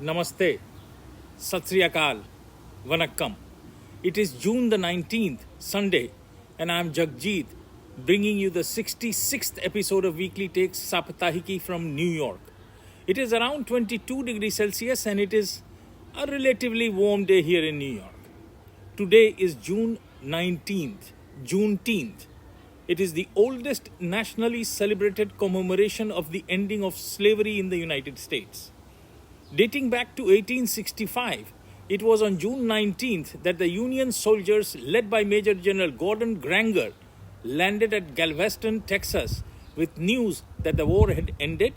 Namaste, Sat Sri Akal, Vanakkam. It is June the 19th, Sunday, and I am Jagjit, bringing you the 66th episode of Weekly Takes Saptahiki from New York. It is around 22 degrees Celsius and it is a relatively warm day here in New York. Today is June 19th, Juneteenth. It is the oldest nationally celebrated commemoration of the ending of slavery in the United States. Dating back to 1865, it was on June 19th that the Union soldiers led by Major General Gordon Granger landed at Galveston, Texas with news that the war had ended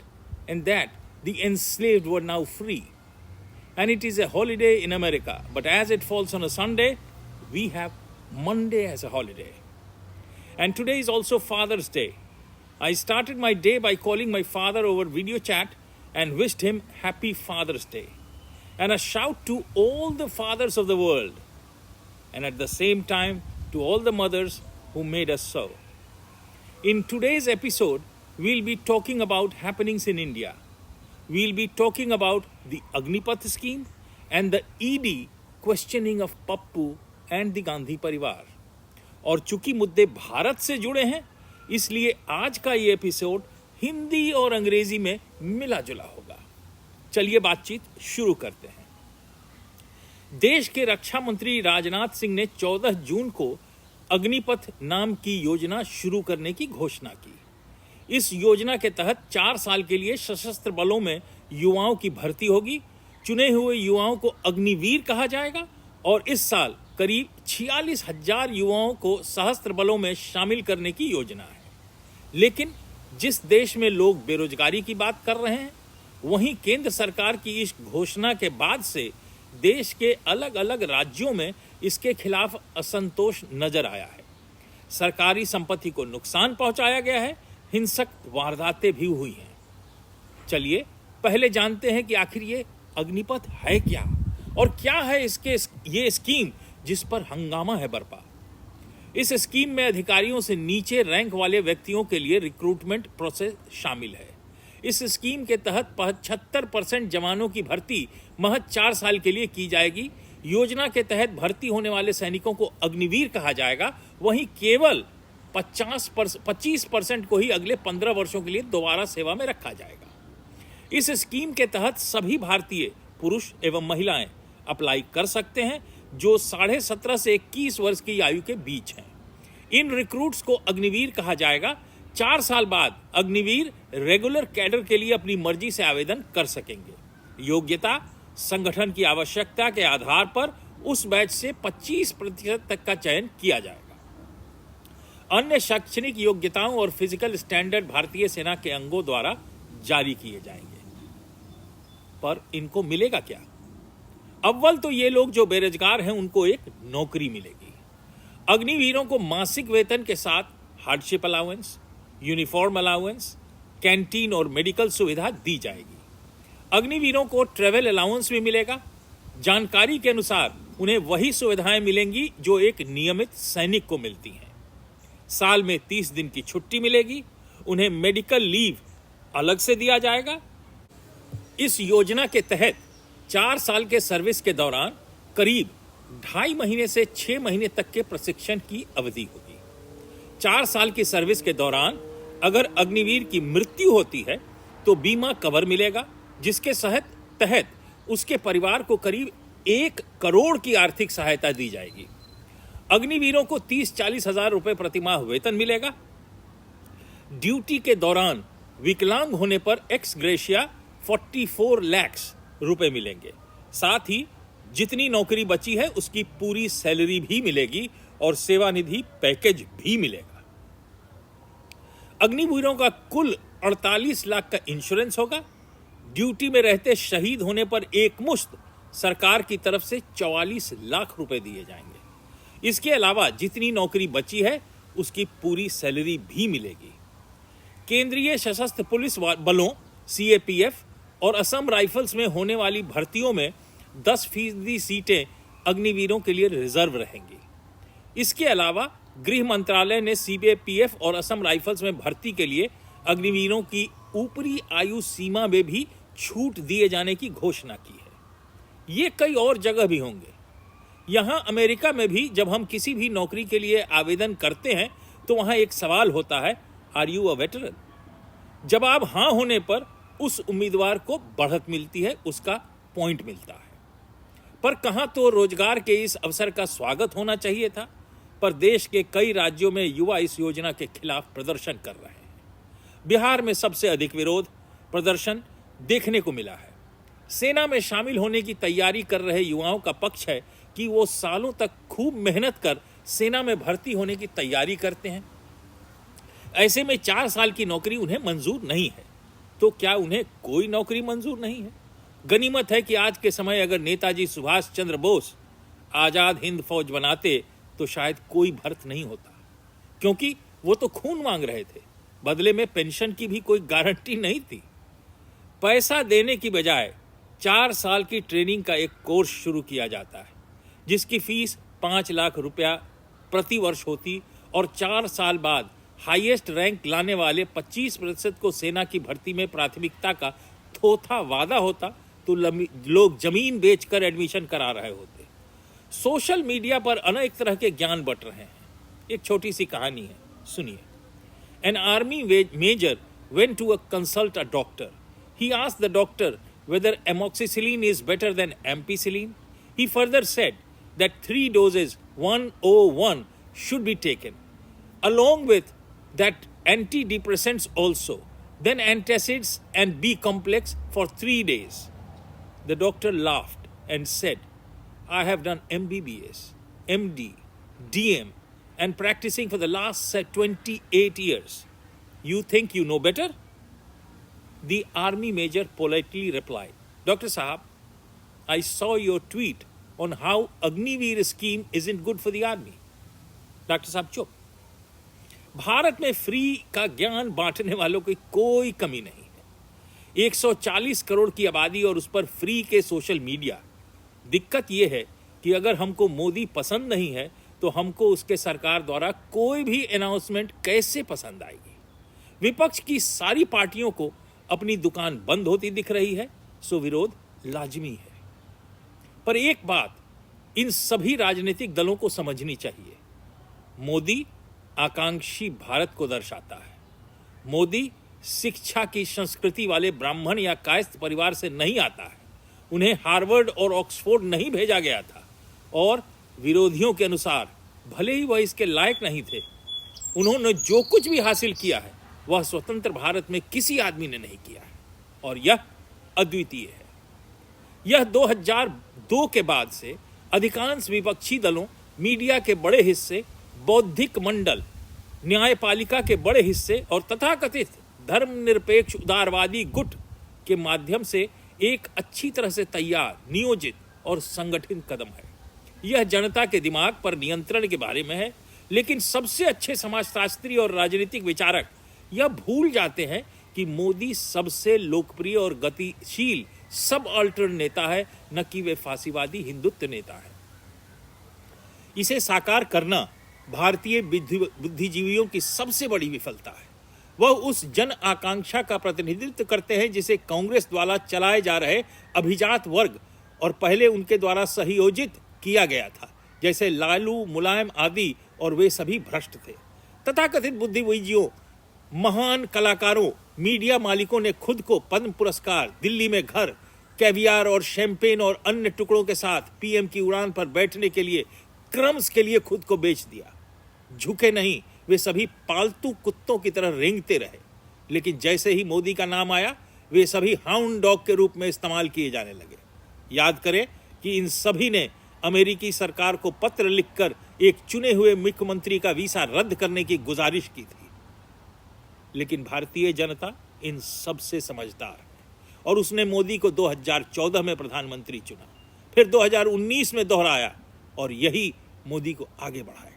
and that the enslaved were now free. And it is a holiday in America, but as it falls on a Sunday, we have Monday as a holiday. And today is also Father's Day. I started my day by calling my father over video chat and wished him Happy Father's Day. And a shout to all the fathers of the world. And at the same time, to all the mothers who made us so. In today's episode, we'll be talking about happenings in India. We'll be talking about the Agnipath scheme and the ED questioning of Pappu and the Gandhi Parivar. और चूंकि मुद्दे भारत से जुड़े हैं, इसलिए आज का ये एपिसोड हिंदी और अंग्रेजी में मिला जुला होगा। चलिए बातचीत शुरू करते हैं। देश के रक्षा मंत्री राजनाथ सिंह ने 14 जून को अग्निपथ नाम की योजना शुरू करने की घोषणा की। इस योजना के तहत 4 साल के लिए सशस्त्र बलों में युवाओं की भर्ती होगी। चुने हुए युवाओं को अग्निवीर कहा जाएगा और इस साल करीब 46,000 युवाओं को सशस्त्र बलों में शामिल करने की योजना है। लेकिन जिस देश में लोग बेरोजगारी की बात कर रहे हैं, वहीं केंद्र सरकार की इस घोषणा के बाद से देश के अलग अलग राज्यों में इसके खिलाफ असंतोष नजर आया है। सरकारी संपत्ति को नुकसान पहुंचाया गया है, हिंसक वारदातें भी हुई हैं। चलिए पहले जानते हैं कि आखिर ये अग्निपथ है क्या और क्या है ये स्कीम जिस पर हंगामा है बरपा। इस स्कीम में अधिकारियों से नीचे रैंक वाले व्यक्तियों के लिए रिक्रूटमेंट प्रोसेस शामिल है। इस स्कीम के तहत 75% जवानों की भर्ती महज 4 साल के लिए की जाएगी। योजना के तहत भर्ती होने वाले सैनिकों को अग्निवीर कहा जाएगा, वहीं केवल 25% को ही अगले 15 वर्षों के लिए दोबारा सेवा में रखा जाएगा। इस स्कीम के तहत सभी भारतीय पुरुष एवं महिलाएं अप्लाई कर सकते हैं जो 17.5 से 21 वर्ष की आयु के बीच हैं। इन रिक्रूट्स को अग्निवीर कहा जाएगा। 4 साल बाद अग्निवीर रेगुलर कैडर के लिए अपनी मर्जी से आवेदन कर सकेंगे। योग्यता संगठन की आवश्यकता के आधार पर उस बैच से 25% तक का चयन किया जाएगा। अन्य शैक्षणिक योग्यताओं और फिजिकल स्टैंडर्ड भारतीय सेना के अंगों द्वारा जारी किए जाएंगे। पर इनको मिलेगा क्या? अव्वल तो ये लोग जो बेरोजगार हैं उनको एक नौकरी मिलेगी। अग्निवीरों को मासिक वेतन के साथ hardship allowance, uniform allowance, canteen और मेडिकल सुविधा दी जाएगी। अग्निवीरों को ट्रेवल अलाउंस भी मिलेगा। जानकारी के अनुसार उन्हें वही सुविधाएं मिलेंगी जो एक नियमित सैनिक को मिलती हैं। साल में 30 दिन की छुट्टी मिलेगी। उन्हें मेडिकल लीव अलग से दिया जाएगा। इस योजना के तहत 4 साल के सर्विस के दौरान करीब 2.5 महीने से 6 महीने तक के प्रशिक्षण की अवधि होगी। 4 साल की सर्विस के दौरान अगर अग्निवीर की मृत्यु होती है तो बीमा कवर मिलेगा, जिसके तहत उसके परिवार को करीब 1 करोड़ की आर्थिक सहायता दी जाएगी। अग्निवीरों को 30-40 हजार रुपए प्रतिमाह वेतन मिलेगा। ड्यूटी के दौरान विकलांग होने पर एक्स ग्रेशिया 44 लाख रुपए मिलेंगे। साथ ही जितनी नौकरी बची है उसकी पूरी सैलरी भी मिलेगी और सेवानिधि पैकेज भी मिलेगा। अग्निवीरों का कुल 48 लाख का इंश्योरेंस होगा। ड्यूटी में रहते शहीद होने पर एक मुश्त सरकार की तरफ से 44 लाख रुपए दिए जाएंगे। इसके अलावा जितनी नौकरी बची है उसकी पूरी सैलरी भी मिलेगी। केंद्रीय सशस्त्र पुलिस बलों CAPF और असम राइफल्स में होने वाली भर्तियों में 10% सीटें अग्निवीरों के लिए रिजर्व रहेंगी। इसके अलावा गृह मंत्रालय ने CAPF और असम राइफल्स में भर्ती के लिए अग्निवीरों की ऊपरी आयु सीमा में भी छूट दिए जाने की घोषणा की है। ये कई और जगह भी होंगे। यहाँ अमेरिका में भी जब हम किसी भी नौकरी के लिए आवेदन करते हैं तो वहाँ एक सवाल होता है, आर यू अ वेटरन? जब आप हाँ होने पर उस उम्मीदवार को बढ़त मिलती है, उसका पॉइंट मिलता है। पर कहाँ तो रोजगार के इस अवसर का स्वागत होना चाहिए था, पर देश के कई राज्यों में युवा इस योजना के खिलाफ प्रदर्शन कर रहे हैं। बिहार में सबसे अधिक विरोध प्रदर्शन देखने को मिला है। सेना में शामिल होने की तैयारी कर रहे युवाओं का पक्ष है कि वो सालों तक खूब मेहनत कर सेना में भर्ती होने की तैयारी करते हैं। ऐसे में 4 साल की नौकरी उन्हें मंजूर नहीं है। तो क्या उन्हें कोई नौकरी मंजूर नहीं है? गनीमत है कि आज के समय अगर नेताजी सुभाष चंद्र बोस आजाद हिंद फौज बनाते तो शायद कोई भर्त नहीं होता, क्योंकि वो तो खून मांग रहे थे, बदले में पेंशन की भी कोई गारंटी नहीं थी। पैसा देने की बजाय 4 साल की ट्रेनिंग का एक कोर्स शुरू किया जाता है, जिसकी फीस 5 लाख रुपया प्रति वर्ष होती और 4 साल बाद हाईएस्ट रैंक लाने वाले 25% को सेना की भर्ती में प्राथमिकता का थोथा वादा होता तो लोग जमीन बेचकर एडमिशन करा रहे होते। सोशल मीडिया पर अनेक तरह के ज्ञान बंट रहे हैं। एक छोटी सी कहानी है, सुनिए। An army major went to consult a doctor. He asked the doctor whether amoxicillin is better than ampicillin. He further said that 3 doses 101 should be taken, along with that antidepressants also, then antacids and B complex for 3 days. The doctor laughed and said, I have done MBBS, MD, DM, and practicing for the last 28 years. You think you know better? The army major politely replied, Dr. Sahab, I saw your tweet on how Agniveer scheme isn't good for the army. Doctor साहब चुप। भारत में free का ज्ञान बांटने वालों की कोई कमी नहीं है। 140 करोड़ की आबादी और उस पर फ्री के सोशल मीडिया। दिक्कत यह है कि अगर हमको मोदी पसंद नहीं है तो हमको उसके सरकार द्वारा कोई भी अनाउंसमेंट कैसे पसंद आएगी। विपक्ष की सारी पार्टियों को अपनी दुकान बंद होती दिख रही है, सो विरोध लाजमी है। पर एक बात इन सभी राजनीतिक दलों को समझनी चाहिए, मोदी आकांक्षी भारत को दर्शाता है। मोदी शिक्षा की संस्कृति वाले ब्राह्मण या कायस्थ परिवार से नहीं आता है। उन्हें हार्वर्ड और ऑक्सफोर्ड नहीं भेजा गया था और विरोधियों के अनुसार भले ही वह इसके लायक नहीं थे, उन्होंने जो कुछ भी हासिल किया है वह स्वतंत्र भारत में किसी आदमी ने नहीं किया है और यह अद्वितीय है। यह 2002 के बाद से अधिकांश विपक्षी दलों, मीडिया के बड़े हिस्से, बौद्धिक मंडल, न्यायपालिका के बड़े हिस्से और तथाकथित धर्मनिरपेक्ष उदारवादी गुट के माध्यम से एक अच्छी तरह से तैयार, नियोजित और संगठित कदम है। यह जनता के दिमाग पर नियंत्रण के बारे में है, लेकिन सबसे अच्छे समाजशास्त्री और राजनीतिक विचारक यह भूल जाते हैं कि मोदी सबसे लोकप्रिय और गतिशील सब अल्टर्न नेता है, न कि वे फांसीवादी हिंदुत्व नेता है। इसे साकार करना भारतीय बुद्धिजीवियों की सबसे बड़ी विफलता है। वह उस जन आकांक्षा का प्रतिनिधित्व करते हैं जिसे कांग्रेस द्वारा चलाए जा रहे अभिजात वर्ग और पहले उनके द्वारा सहयोजित किया गया था, जैसे लालू, मुलायम आदि, और वे सभी भ्रष्ट थे। तथाकथित बुद्धिजीवियों, महान कलाकारों, मीडिया मालिकों ने खुद को पद्म पुरस्कार, दिल्ली में घर, कैवियार और शैंपेन और अन्य टुकड़ों के साथ पीएम की उड़ान पर बैठने के लिए, क्रम्स के लिए खुद को बेच दिया। झुके नहीं, वे सभी पालतू कुत्तों की तरह रेंगते रहे। लेकिन जैसे ही मोदी का नाम आया, वे सभी हाउंड डॉग के रूप में इस्तेमाल किए जाने लगे। याद करें कि इन सभी ने अमेरिकी सरकार को पत्र लिखकर एक चुने हुए मुख्यमंत्री का वीसा रद्द करने की गुजारिश की थी। लेकिन भारतीय जनता इन सब से समझदार है और उसने मोदी को 2014 में प्रधानमंत्री चुना, फिर 2019 में दोहराया और यही मोदी को आगे बढ़ाएगा।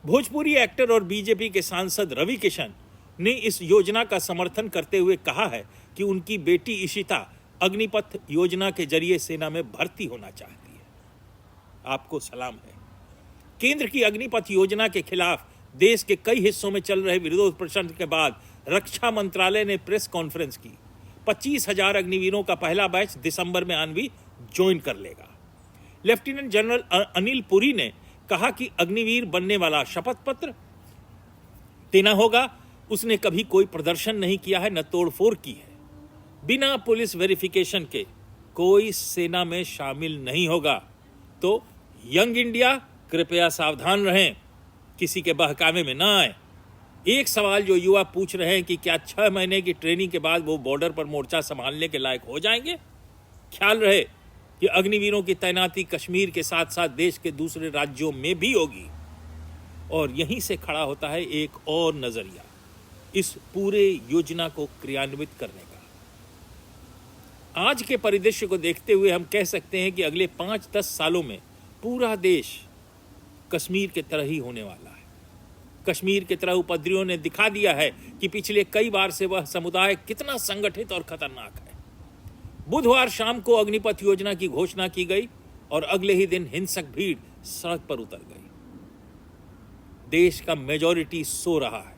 भोजपुरी एक्टर और बीजेपी के सांसद रवि किशन ने इस योजना का समर्थन करते हुए कहा है कि उनकी बेटी इशिता अग्निपथ योजना के जरिए सेना में भर्ती होना चाहती है। आपको सलाम है। केंद्र की अग्निपथ योजना के खिलाफ देश के कई हिस्सों में चल रहे विरोध प्रदर्शन के बाद रक्षा मंत्रालय ने प्रेस कॉन्फ्रेंस की। 25,000 अग्निवीरों का पहला बैच दिसंबर में आनवी ज्वाइन कर लेगा। लेफ्टिनेंट जनरल अनिल पुरी ने कहा कि अग्निवीर बनने वाला शपथ पत्र देना होगा। उसने कभी कोई प्रदर्शन नहीं किया है, न तोड़फोड़ की है। बिना पुलिस वेरिफिकेशन के कोई सेना में शामिल नहीं होगा। तो यंग इंडिया कृपया सावधान रहें, किसी के बहकावे में ना आए। एक सवाल जो युवा पूछ रहे हैं कि क्या 6 महीने की ट्रेनिंग के बाद वो बॉर्डर पर मोर्चा संभालने के लायक हो जाएंगे? ख्याल रहे कि अग्निवीरों की तैनाती कश्मीर के साथ साथ देश के दूसरे राज्यों में भी होगी। और यहीं से खड़ा होता है एक और नजरिया इस पूरे योजना को क्रियान्वित करने का। आज के परिदृश्य को देखते हुए हम कह सकते हैं कि अगले 5-10 सालों में पूरा देश कश्मीर की तरह ही होने वाला है। कश्मीर की तरह उपद्रवियों ने दिखा दिया है कि पिछले कई बार से वह समुदाय कितना संगठित और खतरनाक है। बुधवार शाम को अग्निपथ योजना की घोषणा की गई और अगले ही दिन हिंसक भीड़ सड़क पर उतर गई। देश का मेजॉरिटी सो रहा है,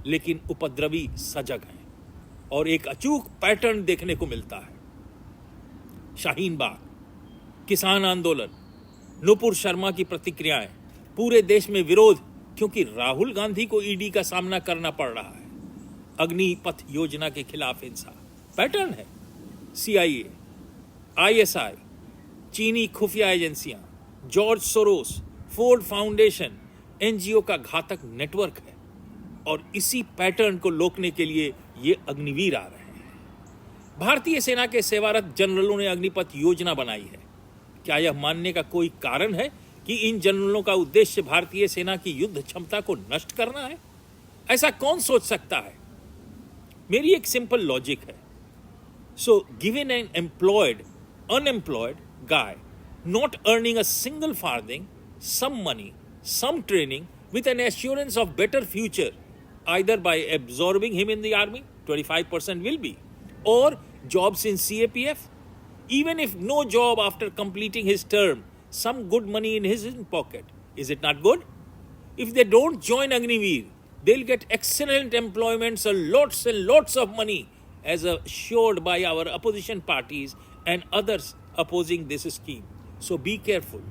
लेकिन उपद्रवी सजग हैं और एक अचूक पैटर्न देखने को मिलता है। शाहीन बाग, किसान आंदोलन, नुपुर शर्मा की प्रतिक्रियाएं, पूरे देश में विरोध क्योंकि राहुल गांधी को ईडी का सामना करना पड़ रहा है। अग्निपथ योजना के खिलाफ हिंसा पैटर्न है। CIA, ISI, चीनी खुफिया एजेंसियां, George Soros, Ford foundation, NGO का घातक नेटवर्क है और इसी पैटर्न को रोकने के लिए ये अग्निवीर आ रहे हैं। भारतीय सेना के सेवारत जनरलों ने अग्निपथ योजना बनाई है। क्या यह मानने का कोई कारण है कि इन जनरलों का उद्देश्य भारतीय सेना की युद्ध क्षमता को नष्ट करना है? ऐसा कौन सोच सकता है? मेरी एक सिंपल लॉजिक है। So, given an unemployed guy not earning a single farthing, some money, some training with an assurance of better future, either by absorbing him in the army, 25% will be, or jobs in CAPF, even if no job after completing his term, some good money in his pocket. Is it not good? If they don't join Agniveer, they'll get excellent employments and lots of money as assured by our opposition parties and others opposing this scheme. So be careful.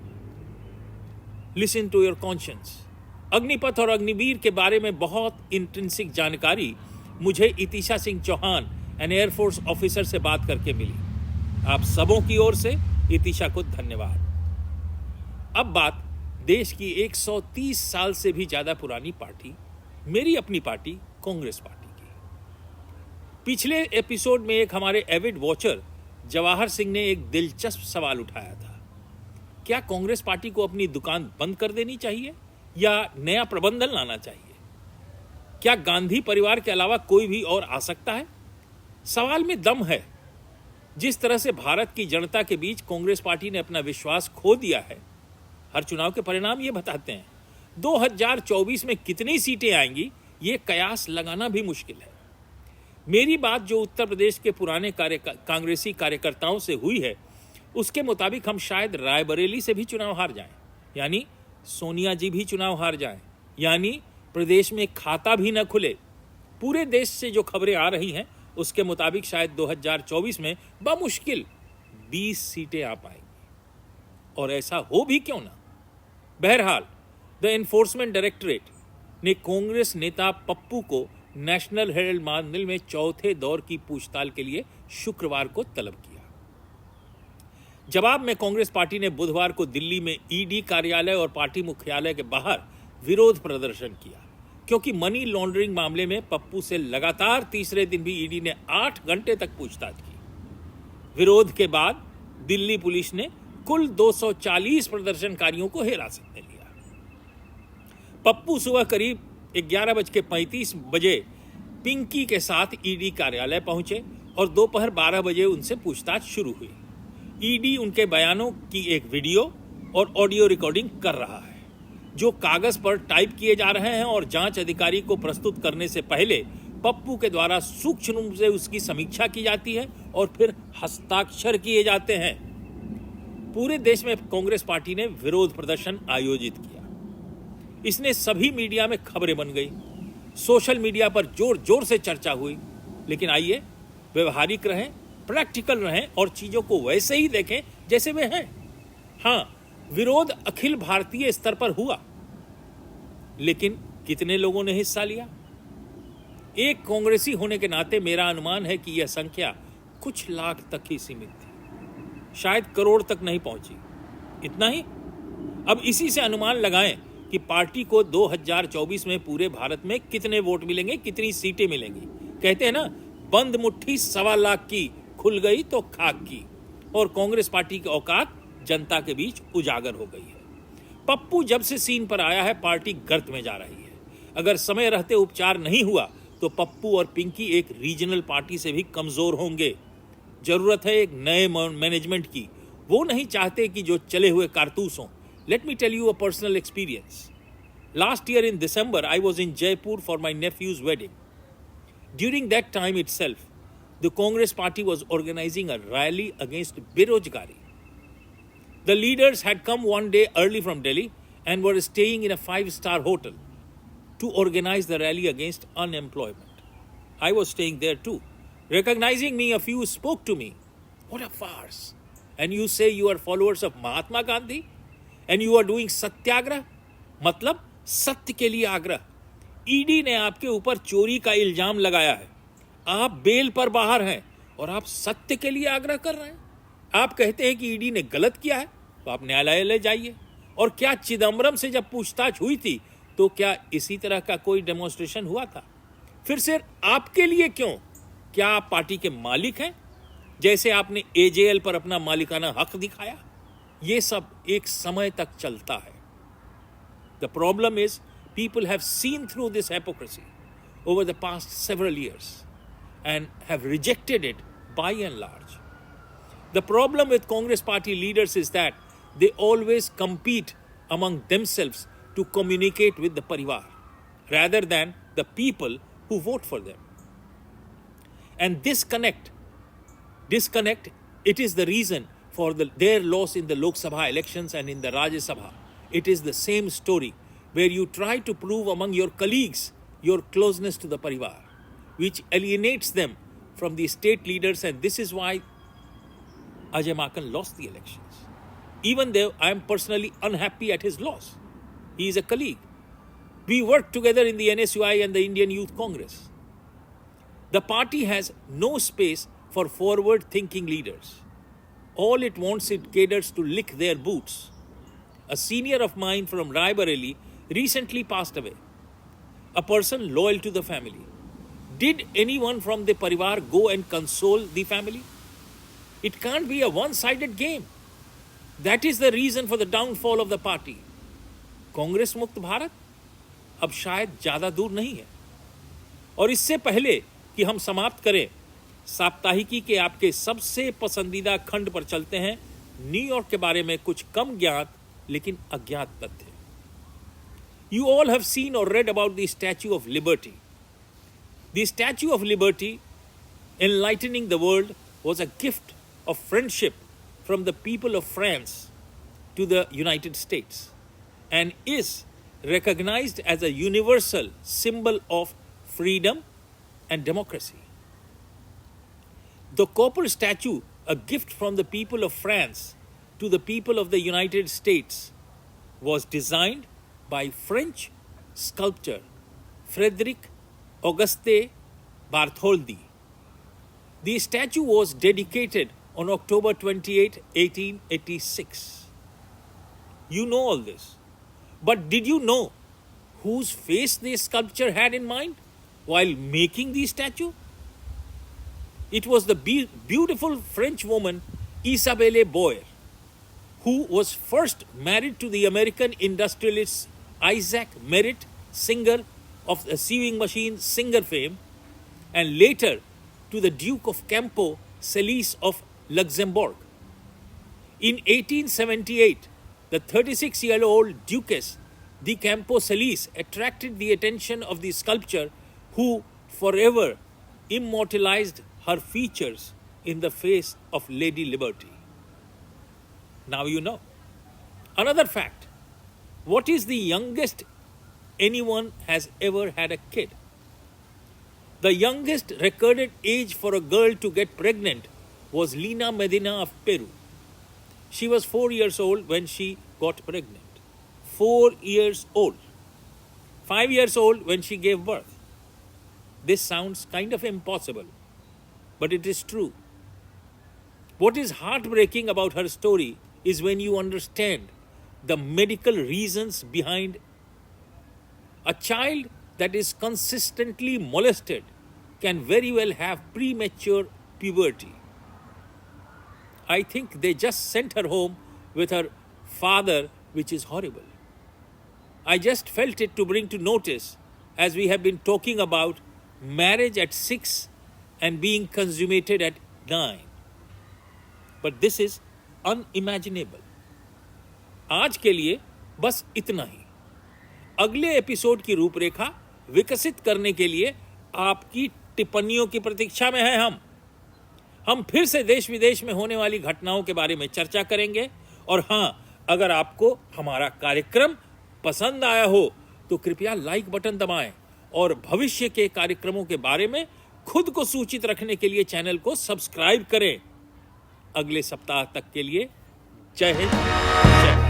Listen to your conscience. Agnipath और अग्निवीर के बारे में बहुत intrinsic जानकारी मुझे Itisha Singh Chauhan, an air force officer से बात करके मिली। आप सबों की ओर से इतिशा को धन्यवाद। अब बात देश की 130 साल से भी ज्यादा पुरानी पार्टी, मेरी अपनी पार्टी कांग्रेस पार्टी की। पिछले एपिसोड में एक हमारे एविड वॉचर जवाहर सिंह ने एक दिलचस्प सवाल उठाया था। क्या कांग्रेस पार्टी को अपनी दुकान बंद कर देनी चाहिए या नया प्रबंधन लाना चाहिए? क्या गांधी परिवार के अलावा कोई भी और आ सकता है? सवाल में दम है। जिस तरह से भारत की जनता के बीच कांग्रेस पार्टी ने अपना विश्वास खो दिया है, हर चुनाव के परिणाम ये बताते हैं। 2024 में कितनी सीटें आएंगी ये कयास लगाना भी मुश्किल है। मेरी बात जो उत्तर प्रदेश के पुराने कांग्रेसी कार्यकर्ताओं से हुई है, उसके मुताबिक हम शायद रायबरेली से भी चुनाव हार जाएं, यानी सोनिया जी भी चुनाव हार जाएं, यानी प्रदेश में खाता भी न खुले। पूरे देश से जो खबरें आ रही हैं उसके मुताबिक शायद 2024 में बमुश्किल 20 सीटें आ पाएंगी। और ऐसा हो भी क्यों ना। बहरहाल द एनफोर्समेंट डायरेक्टरेट ने कांग्रेस नेता पप्पू को नेशनल हेराल्ड मामले में चौथे दौर की पूछताछ के लिए शुक्रवार को तलब किया। जवाब में कांग्रेस पार्टी ने बुधवार को दिल्ली में ईडी कार्यालय और पार्टी मुख्यालय के बाहर विरोध प्रदर्शन किया, क्योंकि मनी लॉन्ड्रिंग मामले में पप्पू से लगातार तीसरे दिन भी ईडी ने 8 घंटे तक पूछताछ की। विरोध के बाद दिल्ली पुलिस ने कुल 240 प्रदर्शनकारियों को हिरासत में लिया। पप्पू सुबह करीब 11:35 बजे पिंकी के साथ ईडी कार्यालय पहुंचे और दोपहर 12 बजे उनसे पूछताछ शुरू हुई। ईडी उनके बयानों की एक वीडियो और ऑडियो रिकॉर्डिंग कर रहा है, जो कागज पर टाइप किए जा रहे हैं और जांच अधिकारी को प्रस्तुत करने से पहले पप्पू के द्वारा सूक्ष्म रूप से उसकी समीक्षा की जाती है और फिर हस्ताक्षर किए जाते हैं। पूरे देश में कांग्रेस पार्टी ने विरोध प्रदर्शन आयोजित किया। इसने सभी मीडिया में खबरें बन गई, सोशल मीडिया पर जोर जोर से चर्चा हुई। लेकिन आइए व्यवहारिक रहें, प्रैक्टिकल रहें और चीजों को वैसे ही देखें जैसे वे हैं। हाँ, विरोध अखिल भारतीय स्तर पर हुआ, लेकिन कितने लोगों ने हिस्सा लिया? एक कांग्रेसी होने के नाते मेरा अनुमान है कि यह संख्या कुछ लाख तक ही सीमित थी, शायद करोड़ तक नहीं पहुंची। इतना ही। अब इसी से अनुमान लगाएं कि पार्टी को 2024 में पूरे भारत में कितने वोट मिलेंगे, कितनी सीटें मिलेंगी। कहते हैं ना, बंद मुट्ठी 1.25 लाख की, खुल गई तो खाक की। और कांग्रेस पार्टी की औकात जनता के बीच उजागर हो गई है। पप्पू जब से सीन पर आया है, पार्टी गर्त में जा रही है। अगर समय रहते उपचार नहीं हुआ तो पप्पू और पिंकी एक रीजनल पार्टी से भी कमजोर होंगे। जरूरत है एक नए मैनेजमेंट की। वो नहीं चाहते कि जो चले हुए कारतूस हों। Let me tell you a personal experience. Last year in December, I was in Jaipur for my nephew's wedding. During that time itself, the Congress party was organizing a rally against Berojgari. The leaders had come one day early from Delhi and were staying in a 5-star hotel to organize the rally against unemployment. I was staying there too. Recognizing me, a few spoke to me. What a farce. And you say you are followers of Mahatma Gandhi? And you are doing सत्याग्रह, मतलब सत्य के लिए आग्रह। ED ने आपके ऊपर चोरी का इल्जाम लगाया है, आप बेल पर बाहर हैं और आप सत्य के लिए आग्रह कर रहे हैं। आप कहते हैं कि ईडी ने गलत किया है तो आप न्यायालय ले जाइए। और क्या चिदम्बरम से जब पूछताछ हुई थी तो क्या इसी तरह का कोई डेमोन्स्ट्रेशन हुआ था? फिर सिर्फ आपके लिए क्यों? क्या आप पार्टी के मालिक हैं, जैसे आपने एजेएल पर अपना मालिकाना हक दिखाया? ये सब एक समय तक चलता है। The problem is people have seen through this hypocrisy over the past several years and have rejected it by and large. The problem with Congress party leaders is that they always compete among themselves to communicate with the parivar rather than the people who vote for them. And disconnect, it is the reason for their loss in the Lok Sabha elections and in the Rajya Sabha. It is the same story where you try to prove among your colleagues your closeness to the parivar, which alienates them from the state leaders, and this is why Ajay Makan lost the elections. Even though I am personally unhappy at his loss, he is a colleague. We worked together in the NSUI and the Indian Youth Congress. The party has no space for forward-thinking leaders. All it wants, it caters to lick their boots. A senior of mine from Raebareli recently passed away, a person loyal to the family. Did anyone from the parivar go and console the family? It can't be a one-sided game. That is the reason for the downfall of the party. Congress मुक्त भारत अब शायद ज्यादा दूर नहीं है। और इससे पहले कि हम समाप्त करें, साप्ताहिकी के आपके सबसे पसंदीदा खंड पर चलते हैं। न्यूयॉर्क के बारे में कुछ कम ज्ञात लेकिन अज्ञात तथ्य। You all have seen or read about the Statue of Liberty. The Statue of Liberty, enlightening the world, was a gift of friendship from the people of France to the United States and is recognized as a universal symbol of freedom and democracy. The copper statue, a gift from the people of France to the people of the United States, was designed by French sculptor Frédéric Auguste Bartholdi. The statue was dedicated on October 28, 1886. You know all this. But did you know whose face the sculpture had in mind while making the statue? It was the beautiful French woman Isabelle Boyer, who was first married to the American industrialist Isaac Merritt, singer of the sewing machine Singer fame, and later to the Duke of Campo Celis of Luxembourg. In 1878, the 36-year-old Duchess de Campo Celis attracted the attention of the sculptor, who forever immortalized her features in the face of Lady Liberty. Now you know. Another fact. What is the youngest anyone has ever had a kid? The youngest recorded age for a girl to get pregnant was Lina Medina of Peru. She was 4 years old when she got pregnant. 4 years old. 5 years old when she gave birth. This sounds kind of impossible, but it is true. What is heartbreaking about her story is when you understand the medical reasons behind a child that is consistently molested can very well have premature puberty. I think they just sent her home with her father, which is horrible. I just felt it to bring to notice, as we have been talking about marriage at 6 and being consummated at 9. But this is unimaginable. आज के लिए बस इतना ही. अगले episode की रूपरेखा विकसित करने के लिए आपकी टिप्पणियों की प्रतीक्षा में हैं हम फिर से देश विदेश में होने वाली घटनाओं के बारे में चर्चा करेंगे. और हाँ, अगर आपको हमारा कार्यक्रम पसंद आया हो तो कृपया लाइक बटन दबाएं और भविष्य के कार्यक्रमों के बारे में खुद को सूचित रखने के लिए चैनल को सब्सक्राइब करें. अगले सप्ताह तक के लिए जय हिंद, जय भारत.